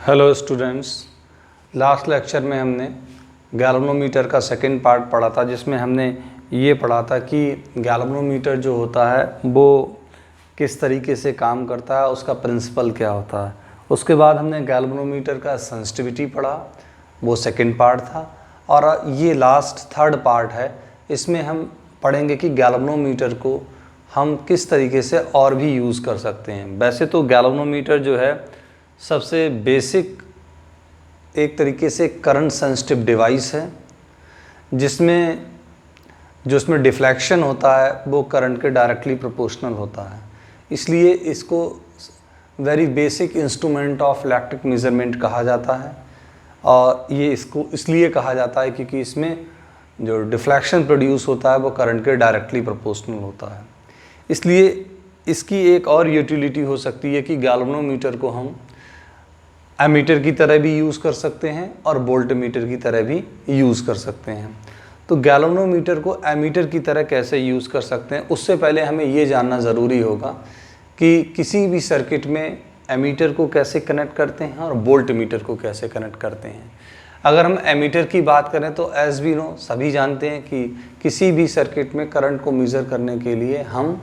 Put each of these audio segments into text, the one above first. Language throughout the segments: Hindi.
हेलो स्टूडेंट्स, लास्ट लेक्चर में हमने गैल्वेनोमीटर का सेकंड पार्ट पढ़ा था, जिसमें हमने ये पढ़ा था कि गैल्वेनोमीटर जो होता है वो किस तरीके से काम करता है, उसका प्रिंसिपल क्या होता है। उसके बाद हमने गैल्वेनोमीटर का सेंसिटिविटी पढ़ा, वो सेकंड पार्ट था। और ये लास्ट थर्ड पार्ट है, इसमें हम पढ़ेंगे कि गैल्वेनोमीटर को हम किस तरीके से और भी यूज़ कर सकते हैं। वैसे तो गैल्वेनोमीटर जो है सबसे बेसिक एक तरीके से करंट सेंसिटिव डिवाइस है, जिसमें डिफ्लेक्शन होता है वो करंट के डायरेक्टली प्रोपोर्शनल होता है। इसलिए इसको very basic instrument of electric measurement कहा जाता है। और ये इसको इसलिए कहा जाता है क्योंकि इसमें जो डिफ्लेक्शन प्रोड्यूस होता है वो करंट के डायरेक्टली प्रोपोर्शनल होता है। इसलिए इसकी एक और यूटिलिटी हो सकती है कि गैल्वेनोमीटर को हम एमीटर की तरह भी यूज़ कर सकते हैं और वोल्टमीटर की तरह भी यूज़ कर सकते हैं। तो गैल्वेनोमीटर को एमीटर की तरह कैसे यूज़ कर सकते हैं, उससे पहले हमें ये जानना ज़रूरी होगा कि किसी भी सर्किट में एमीटर को कैसे कनेक्ट करते हैं और वोल्टमीटर को कैसे कनेक्ट करते हैं। अगर हम एमीटर की बात करें तो एज वी नो, सभी जानते हैं कि किसी भी सर्किट में करंट को मेज़र करने के लिए हम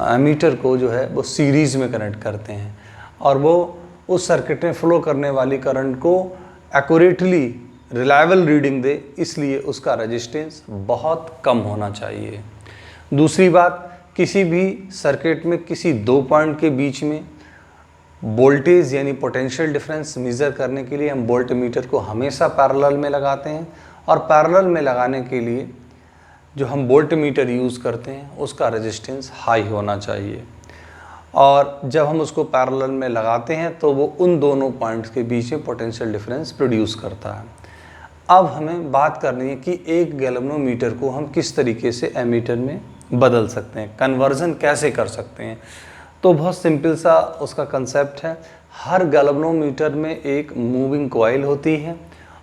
एमीटर को जो है वो सीरीज़ में कनेक्ट करते हैं, और वो उस सर्किट में फ्लो करने वाली करंट को एक्यूरेटली रिलायबल रीडिंग दे, इसलिए उसका रेजिस्टेंस बहुत कम होना चाहिए। दूसरी बात, किसी भी सर्किट में किसी दो पॉइंट के बीच में वोल्टेज यानी पोटेंशियल डिफरेंस मेज़र करने के लिए हम वोल्टमीटर को हमेशा पैरेलल में लगाते हैं, और पैरेलल में लगाने के लिए जो हम वोल्टमीटर यूज़ करते हैं उसका रेजिस्टेंस हाई होना चाहिए। और जब हम उसको पैरेलल में लगाते हैं तो वो उन दोनों पॉइंट्स के बीच में पोटेंशियल डिफरेंस प्रोड्यूस करता है। अब हमें बात करनी है कि एक गैल्वेनोमीटर को हम किस तरीके से एमीटर में बदल सकते हैं, कन्वर्जन कैसे कर सकते हैं। तो बहुत सिंपल सा उसका कंसेप्ट है। हर गैल्वेनोमीटर में एक मूविंग कॉइल होती है,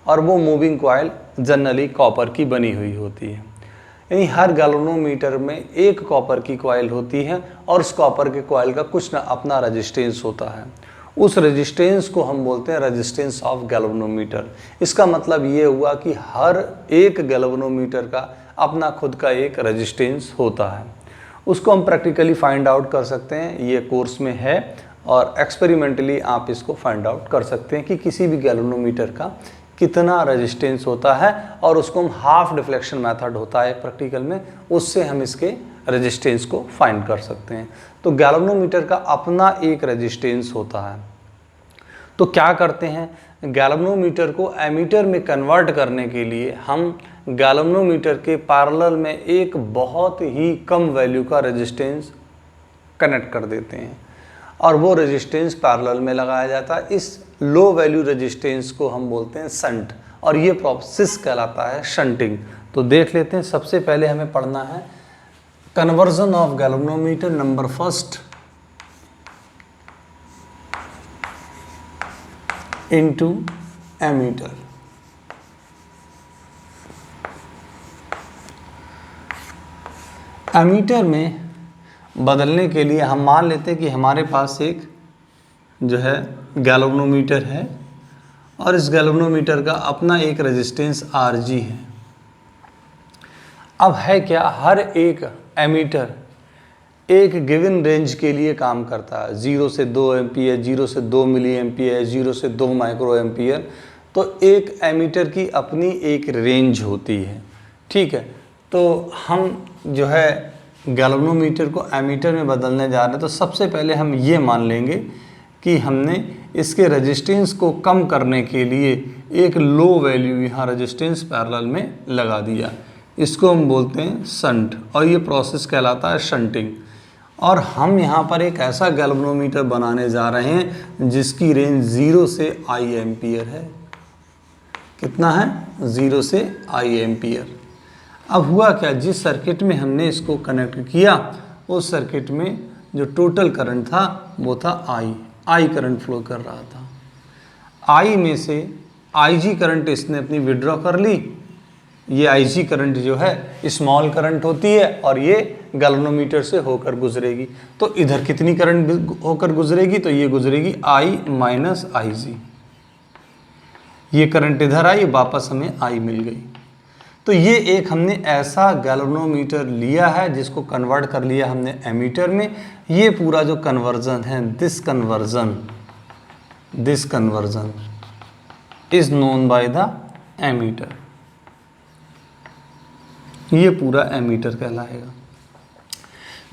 और वो मूविंग कॉइल जनरली कॉपर की बनी हुई होती है। यानी हर गैल्वेनोमीटर में एक कॉपर की कॉइल होती है, और उस कॉपर के कॉइल का कुछ ना अपना रेजिस्टेंस होता है। उस रेजिस्टेंस को हम बोलते हैं रेजिस्टेंस ऑफ गैल्वेनोमीटर। इसका मतलब ये हुआ कि हर एक गैल्वेनोमीटर का अपना खुद का एक रेजिस्टेंस होता है। उसको हम प्रैक्टिकली फाइंड आउट कर सकते हैं, ये कोर्स में है, और एक्सपेरिमेंटली आप इसको फाइंड आउट कर सकते हैं कि किसी भी गैल्वेनोमीटर का कितना रेजिस्टेंस होता है, और उसको हम हाफ डिफ्लेक्शन मेथड होता है प्रैक्टिकल में, उससे हम इसके रेजिस्टेंस को फाइंड कर सकते हैं। तो गैल्वेनोमीटर का अपना एक रेजिस्टेंस होता है। तो क्या करते हैं, गैल्वेनोमीटर को एमीटर में कन्वर्ट करने के लिए हम गैल्वेनोमीटर के पैरेलल में एक बहुत ही कम वैल्यू का रेजिस्टेंस कनेक्ट कर देते हैं, और वो रेजिस्टेंस पैरेलल में लगाया जाता है। इस लो वैल्यू रेजिस्टेंस को हम बोलते हैं शंट, और ये प्रोसेस कहलाता है शंटिंग। तो देख लेते हैं। सबसे पहले हमें पढ़ना है conversion of galvanometer number first into ammeter. Ammeter में बदलने के लिए हम मान लेते हैं कि हमारे पास एक जो है गैल्वेनोमीटर है, और इस गैल्वेनोमीटर का अपना एक रेजिस्टेंस Rg है। अब है क्या, हर एक एमीटर एक गिवन रेंज के लिए काम करता है। 0 से 2 एम्पियर, 0 से 2 मिली एम्पियर, 0 से 2 माइक्रो एम्पियर। तो एक एमीटर की अपनी एक रेंज होती है, ठीक है। तो हम जो है गैल्वेनोमीटर को एमीटर में बदलने जा रहे हैं, तो सबसे पहले हम ये मान लेंगे कि हमने इसके रेजिस्टेंस को कम करने के लिए एक लो वैल्यू यहाँ रेजिस्टेंस पैरेलल में लगा दिया। इसको हम बोलते हैं शंट, और ये प्रोसेस कहलाता है शंटिंग। और हम यहाँ पर एक ऐसा गैल्वेनोमीटर बनाने जा रहे हैं जिसकी रेंज 0 से I एम्पियर है। कितना है? 0 से I एम्पियर। अब हुआ क्या, जिस सर्किट में हमने इसको कनेक्ट किया उस सर्किट में जो टोटल करंट था वो था I करंट फ्लो कर रहा था। I में से IG करंट इसने अपनी विड्रॉ कर ली। ये IG करंट जो है स्मॉल करंट होती है, और ये गैल्वेनोमीटर से होकर गुजरेगी। तो इधर कितनी करंट होकर गुजरेगी, तो ये गुजरेगी I माइनस IG। ये करंट इधर आई, वापस हमें आई मिल गई। तो ये एक हमने ऐसा गैल्वेनोमीटर लिया है जिसको कन्वर्ट कर लिया हमने एमीटर में। ये पूरा जो कन्वर्जन है, this conversion is known by the ammeter. ये पूरा एमीटर कहलाएगा,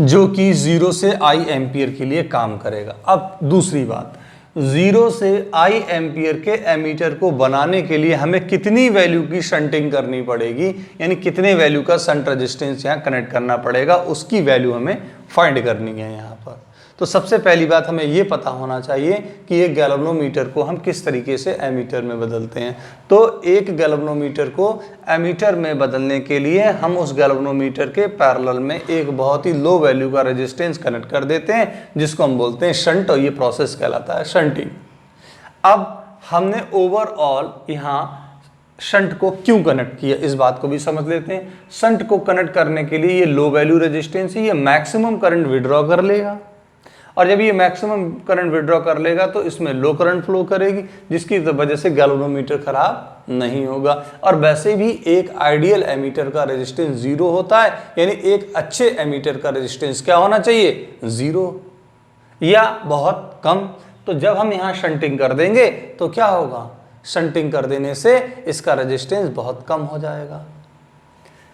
जो कि 0 से I एम्पियर के लिए काम करेगा। अब दूसरी बात, 0 से I एम्पियर के एमीटर को बनाने के लिए हमें कितनी वैल्यू की शंटिंग करनी पड़ेगी, यानी कितने वैल्यू का शंट रेजिस्टेंस यहाँ कनेक्ट करना पड़ेगा, उसकी वैल्यू हमें फाइंड करनी है यहाँ पर। तो सबसे पहली बात हमें ये पता होना चाहिए कि ये गैल्वेनोमीटर को हम किस तरीके से एमीटर में बदलते हैं। तो एक गैल्वेनोमीटर को एमीटर में बदलने के लिए हम उस गैल्वेनोमीटर के पैरेलल में एक बहुत ही लो वैल्यू का रेजिस्टेंस कनेक्ट कर देते हैं, जिसको हम बोलते हैं शंट, और ये प्रोसेस कहलाता है शंटिंग। अब हमने ओवरऑल यहाँ शंट को क्यों कनेक्ट किया, इस बात को भी समझ लेते हैं। शंट को कनेक्ट करने के लिए ये लो वैल्यू रेजिस्टेंस है, ये मैक्सिमम करंट विड्रॉ कर लेगा, और जब ये मैक्सिमम करंट विड्रॉ कर लेगा तो इसमें लो करंट फ्लो करेगी, जिसकी वजह से गैल्वेनोमीटर खराब नहीं होगा। और वैसे भी एक आइडियल एमीटर का रेजिस्टेंस 0 होता है, यानी एक अच्छे एमीटर का रेजिस्टेंस क्या होना चाहिए, 0 या बहुत कम। तो जब हम यहाँ शंटिंग कर देंगे तो क्या होगा, शंटिंग कर देने से इसका रेजिस्टेंस बहुत कम हो जाएगा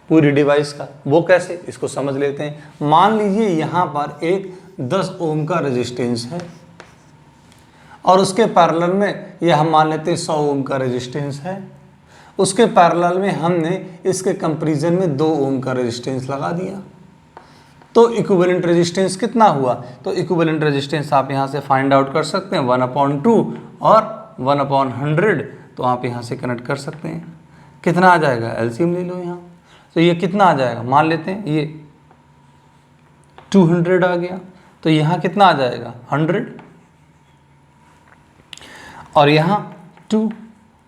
पूरी डिवाइस का। वो कैसे, इसको समझ लेते हैं। मान लीजिए यहाँ पर एक 10 ओम का रेजिस्टेंस है और उसके पैरेलल में ये हम मान लेते हैं 100 ओम का रेजिस्टेंस है। उसके पैरेलल में हमने इसके कंपैरिजन में 2 ओम का रेजिस्टेंस लगा दिया, तो इक्विवेलेंट रेजिस्टेंस कितना हुआ। तो इक्विवेलेंट रेजिस्टेंस आप यहाँ से फाइंड आउट कर सकते हैं, 1/2 और 1/100। तो आप यहाँ से कनेक्ट कर सकते हैं, कितना आ जाएगा, एलसीएम ले लो यहाँ। तो ये कितना आ जाएगा, मान लेते हैं ये 200 आ गया, तो यहाँ कितना आ जाएगा, 100, और यहाँ 2।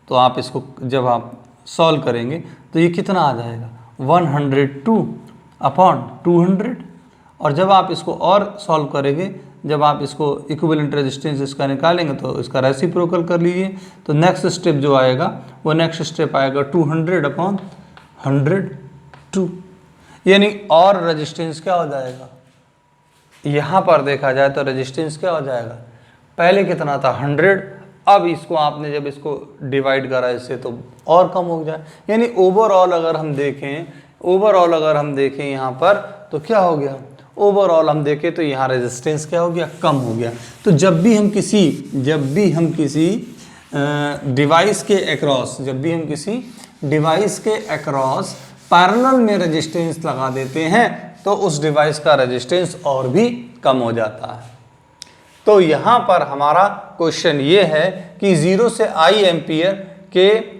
तो आप इसको जब आप सॉल्व करेंगे तो ये कितना आ जाएगा, 102/200। और जब आप इसको और सॉल्व करेंगे, जब आप इसको इक्विवेलेंट रेजिस्टेंस इसका निकालेंगे तो इसका रेसिप्रोकल कर लीजिए। तो नेक्स्ट स्टेप जो आएगा वो नेक्स्ट स्टेप आएगा 200/102, यानी और रेजिस्टेंस क्या हो जाएगा, यहाँ पर देखा जाए तो रेजिस्टेंस क्या हो जाएगा, पहले कितना था 100, अब इसको आपने जब इसको डिवाइड करा इससे तो और कम हो जाए। यानी ओवरऑल अगर हम देखें यहाँ पर तो क्या हो गया, ओवरऑल हम देखें तो यहाँ रेजिस्टेंस क्या हो गया, कम हो गया। तो जब भी हम किसी डिवाइस के अक्रॉस पैरेलल में रेजिस्टेंस लगा देते हैं तो उस डिवाइस का रेजिस्टेंस और भी कम हो जाता है। तो यहाँ पर हमारा क्वेश्चन ये है कि 0 से I एम्पियर के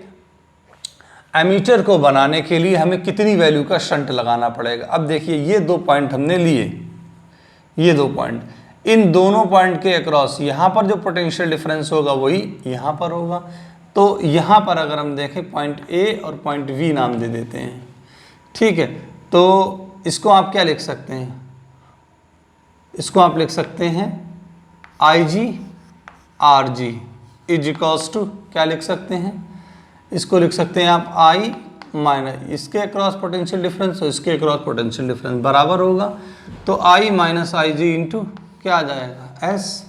एमीटर को बनाने के लिए हमें कितनी वैल्यू का शंट लगाना पड़ेगा। अब देखिए ये 2 पॉइंट हमने लिए, ये 2 पॉइंट, इन दोनों पॉइंट के अक्रॉस यहाँ पर जो पोटेंशियल डिफरेंस होगा वही यहाँ पर होगा। तो यहाँ पर अगर हम देखें पॉइंट A और पॉइंट V नाम दे देते हैं, ठीक है। तो इसको आप क्या लिख सकते हैं, इसको आप लिख सकते हैं IG RG is equals to, क्या लिख सकते हैं, इसको लिख सकते हैं आप I माइनस इसके अक्रॉस पोटेंशियल डिफरेंस और इसके अक्रॉस पोटेंशियल डिफरेंस बराबर होगा। तो I माइनस IG इंटू क्या आ जाएगा S,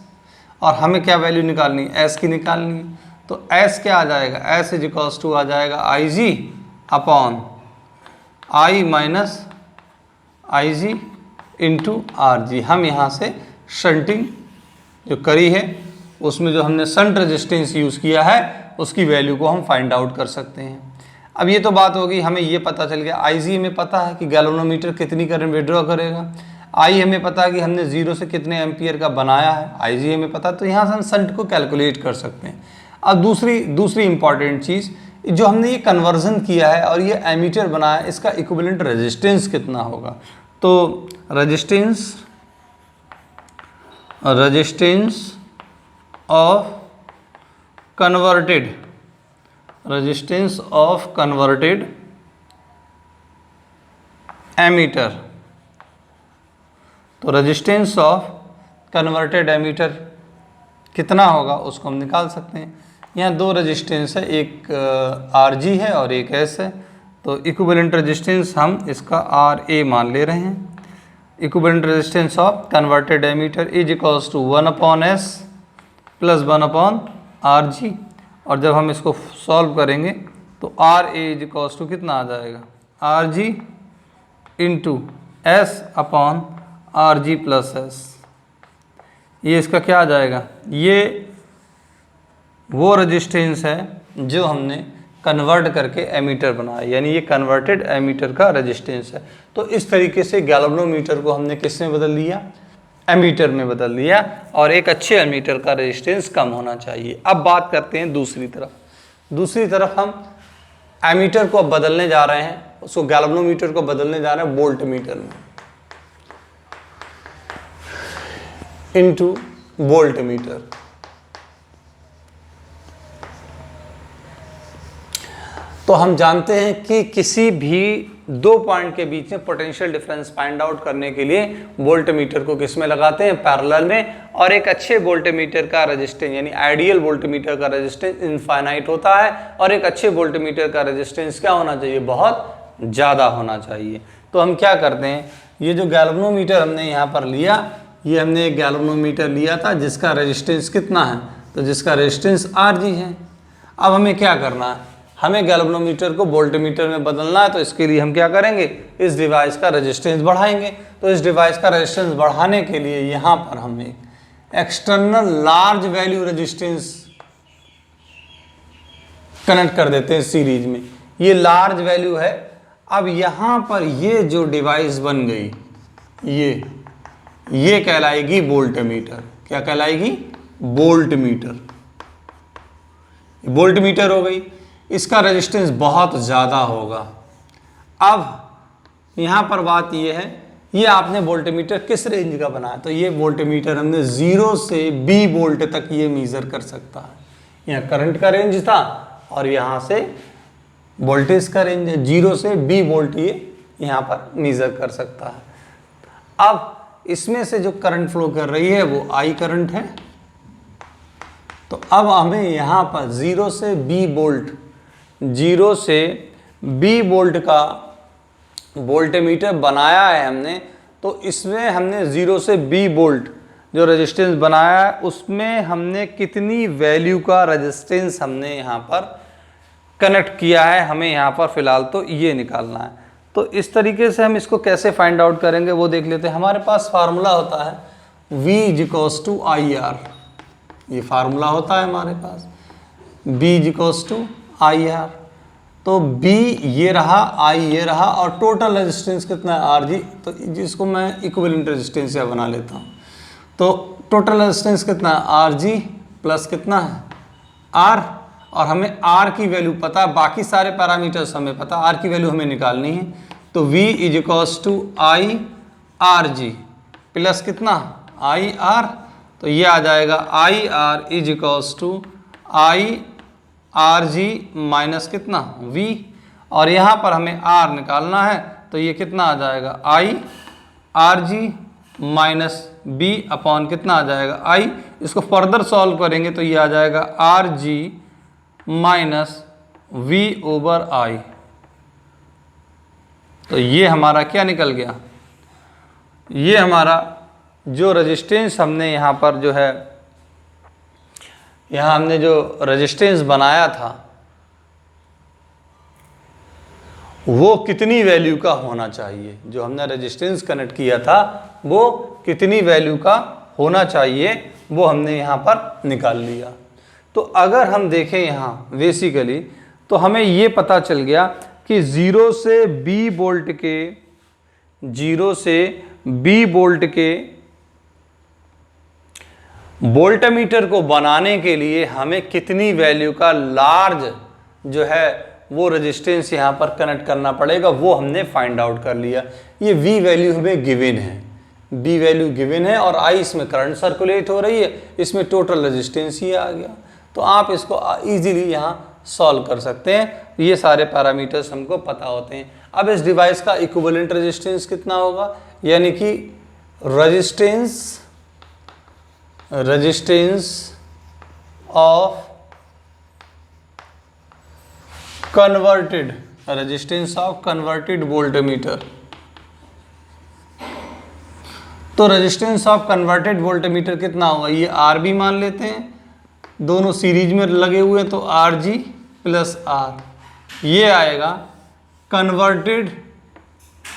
और हमें क्या वैल्यू निकालनी है, S की निकालनी है। तो S क्या आ जाएगा, S इज इक्वल्स टू आ जाएगा IG upon I minus IG into RG। हम यहाँ से शंटिंग जो करी है उसमें जो हमने शंट रेजिस्टेंस यूज़ किया है उसकी वैल्यू को हम फाइंड आउट कर सकते हैं। अब ये तो बात होगी, हमें ये पता चल गया IG हमें पता है कि गैल्वेनोमीटर कितनी करंट विड्रॉ करेगा, I हमें पता है कि हमने 0 से कितने एम्पियर का बनाया है, IG हमें पता, तो यहाँ से हम शंट को कैलकुलेट कर सकते हैं। अब दूसरी इंपॉर्टेंट चीज़, जो हमने ये कन्वर्जन किया है और ये एमीटर बनाया, इसका इक्विवेलेंट रेजिस्टेंस कितना होगा। तो रेजिस्टेंस ऑफ कन्वर्टेड एमीटर, तो रेजिस्टेंस ऑफ कन्वर्टेड एमीटर कितना होगा उसको हम निकाल सकते हैं। यहाँ दो रेजिस्टेंस है, एक RG है और एक S है। तो इक्विवेलेंट रेजिस्टेंस हम इसका RA मान ले रहे हैं। Equivalent resistance of converted ammeter is equals to 1/S plus 1/RG। और जब हम इसको सॉल्व करेंगे तो RA इज इक्वल्स टू कितना आ जाएगा, RG into S/RG plus S। ये इसका क्या आ जाएगा, ये वो रेजिस्टेंस है जो हमने कन्वर्ट करके एमीटर बनाया, यानी ये कन्वर्टेड एमीटर का रेजिस्टेंस है। तो इस तरीके से गैल्वेनोमीटर को हमने किस में बदल लिया, एमीटर में बदल लिया, और एक अच्छे एमीटर का रेजिस्टेंस कम होना चाहिए। अब बात करते हैं दूसरी तरफ। दूसरी तरफ हम एमीटर को अब बदलने जा रहे हैं, उसको गैल्वेनोमीटर को बदलने जा रहे हैं वोल्ट मीटर में, इनटू वोल्ट मीटर। तो हम जानते हैं कि किसी भी दो पॉइंट के बीच में पोटेंशियल डिफरेंस फाइंड आउट करने के लिए वोल्ट मीटर को किस में लगाते हैं, पैरेलल में। और एक अच्छे वोल्ट मीटर का रेजिस्टेंस, यानी आइडियल वोल्ट मीटर का रेजिस्टेंस इनफाइनाइट होता है, और एक अच्छे वोल्ट मीटर का रेजिस्टेंस क्या होना चाहिए, बहुत ज़्यादा होना चाहिए। तो हम क्या करते हैं, ये जो गैल्वेनोमीटर हमने यहाँ पर लिया, ये हमने एक गैल्वेनोमीटर लिया था जिसका रेजिस्टेंस कितना है, तो जिसका रेजिस्टेंस RG है। अब हमें क्या करना है, हमें गैल्वेनोमीटर को वोल्टमीटर में बदलना है। तो इसके लिए हम क्या करेंगे, इस डिवाइस का रेजिस्टेंस बढ़ाएंगे। तो इस डिवाइस का रेजिस्टेंस बढ़ाने के लिए यहाँ पर हम एक external large value resistance connect कर देते हैं सीरीज में। ये लार्ज वैल्यू है। अब यहाँ पर ये जो डिवाइस बन गई, ये कहलाएगी वोल्टमीटर। क्या कहलाएगी, वोल्टमीटर। वोल्टमीटर हो गई, इसका रेजिस्टेंस बहुत ज़्यादा होगा। अब यहाँ पर बात ये है, ये आपने वोल्टमीटर किस रेंज का बनाया, तो ये वोल्टमीटर हमने 0 से B वोल्ट तक ये मीज़र कर सकता है। यहाँ करंट का रेंज था और यहाँ से वोल्टेज का रेंज है, 0 से B वोल्ट ये यहाँ पर मीज़र कर सकता है। अब इसमें से जो करंट फ्लो कर रही है वो I करंट है। तो अब हमें यहाँ पर 0 से B वोल्ट, 0 से B वोल्ट का वोल्टमीटर बनाया है हमने। तो इसमें हमने 0 से B वोल्ट जो रेजिस्टेंस बनाया है, उसमें हमने कितनी वैल्यू का रेजिस्टेंस हमने यहाँ पर कनेक्ट किया है, हमें यहाँ पर फिलहाल तो ये निकालना है। तो इस तरीके से हम इसको कैसे फाइंड आउट करेंगे वो देख लेते हैं। हमारे पास फार्मूला होता है V=IR, ये फार्मूला होता है हमारे पास, B=IR। तो B ये रहा, I ये रहा, और टोटल रेजिस्टेंस कितना है, RG। तो जिसको मैं इक्विवेलेंट रेजिस्टेंस या बना लेता हूँ। तो टोटल रेजिस्टेंस कितना है, RG प्लस कितना है, R। और हमें R की वैल्यू पता है, बाकी सारे पैरामीटर्स हमें पता, R की वैल्यू हमें निकालनी है। तो V=IRG प्लस कितना, IR। तो ये आ जाएगा IR=IRG माइनस कितना, V। और यहाँ पर हमें R निकालना है, तो ये कितना आ जाएगा, IRG माइनस B अपॉन कितना आ जाएगा, I। इसको फर्दर सॉल्व करेंगे तो ये आ जाएगा RG माइनस V/I। तो ये हमारा क्या निकल गया, ये हमारा जो रेजिस्टेंस हमने यहाँ पर जो है, यहाँ हमने जो रेजिस्टेंस बनाया था वो कितनी वैल्यू का होना चाहिए, जो हमने रेजिस्टेंस कनेक्ट किया था वो कितनी वैल्यू का होना चाहिए, वो हमने यहाँ पर निकाल लिया। तो अगर हम देखें यहाँ बेसिकली, तो हमें ये पता चल गया कि 0 से B वोल्ट के वोल्टमीटर को बनाने के लिए हमें कितनी वैल्यू का लार्ज जो है वो रेजिस्टेंस यहाँ पर कनेक्ट करना पड़ेगा, वो हमने फाइंड आउट कर लिया। ये V वैल्यू हमें गिवन है, B वैल्यू गिवन है, और I इसमें करंट सर्कुलेट हो रही है, इसमें टोटल रेजिस्टेंस ही आ गया। तो आप इसको इजीली यहाँ सॉल्व कर सकते हैं। ये सारे पैरामीटर्स हमको पता होते हैं। अब इस डिवाइस का इक्विवेलेंट रेजिस्टेंस कितना होगा, यानी कि resistance of converted resistance of converted voltmeter. तो रेजिस्टेंस ऑफ कन्वर्टेड वोल्टमीटर कितना होगा, ये आर बी मान लेते हैं, दोनों सीरीज में लगे हुए हैं तो आर जी प्लस आर, ये आएगा कन्वर्टेड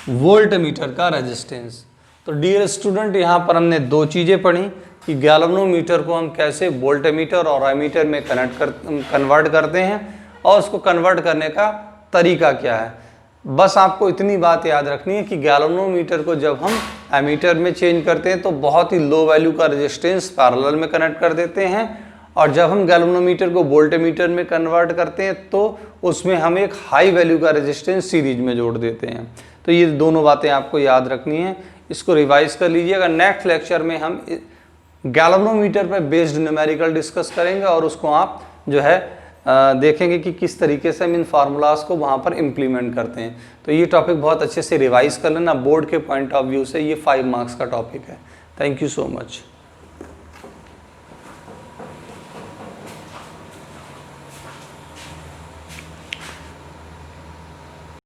वोल्टमीटर का रेजिस्टेंस। तो डियर स्टूडेंट, यहाँ पर हमने दो चीज़ें पढ़ी कि गैल्वेनोमीटर को हम कैसे वोल्टमीटर और एमीटर में कन्वर्ट करते हैं और उसको कन्वर्ट करने का तरीका क्या है। बस आपको इतनी बात याद रखनी है कि गैल्वेनोमीटर को जब हम एमीटर में चेंज करते हैं तो बहुत ही लो वैल्यू का रेजिस्टेंस पैरेलल में कनेक्ट कर देते हैं, और जब हम गैल्वेनोमीटर को वोल्टमीटर में कन्वर्ट करते हैं तो उसमें हम एक हाई वैल्यू का रेजिस्टेंस सीरीज में जोड़ देते हैं। तो ये दोनों बातें आपको याद रखनी है, इसको रिवाइज कर लीजिएगा। नेक्स्ट लेक्चर में हम गैल्वेनोमीटर पर बेस्ड न्यूमेरिकल डिस्कस करेंगे और उसको आप जो है देखेंगे कि किस तरीके से हम इन फार्मूलाज को वहाँ पर इम्प्लीमेंट करते हैं। तो ये टॉपिक बहुत अच्छे से रिवाइज कर लेना, बोर्ड के पॉइंट ऑफ व्यू से ये 5 मार्क्स का टॉपिक है। Thank you so much.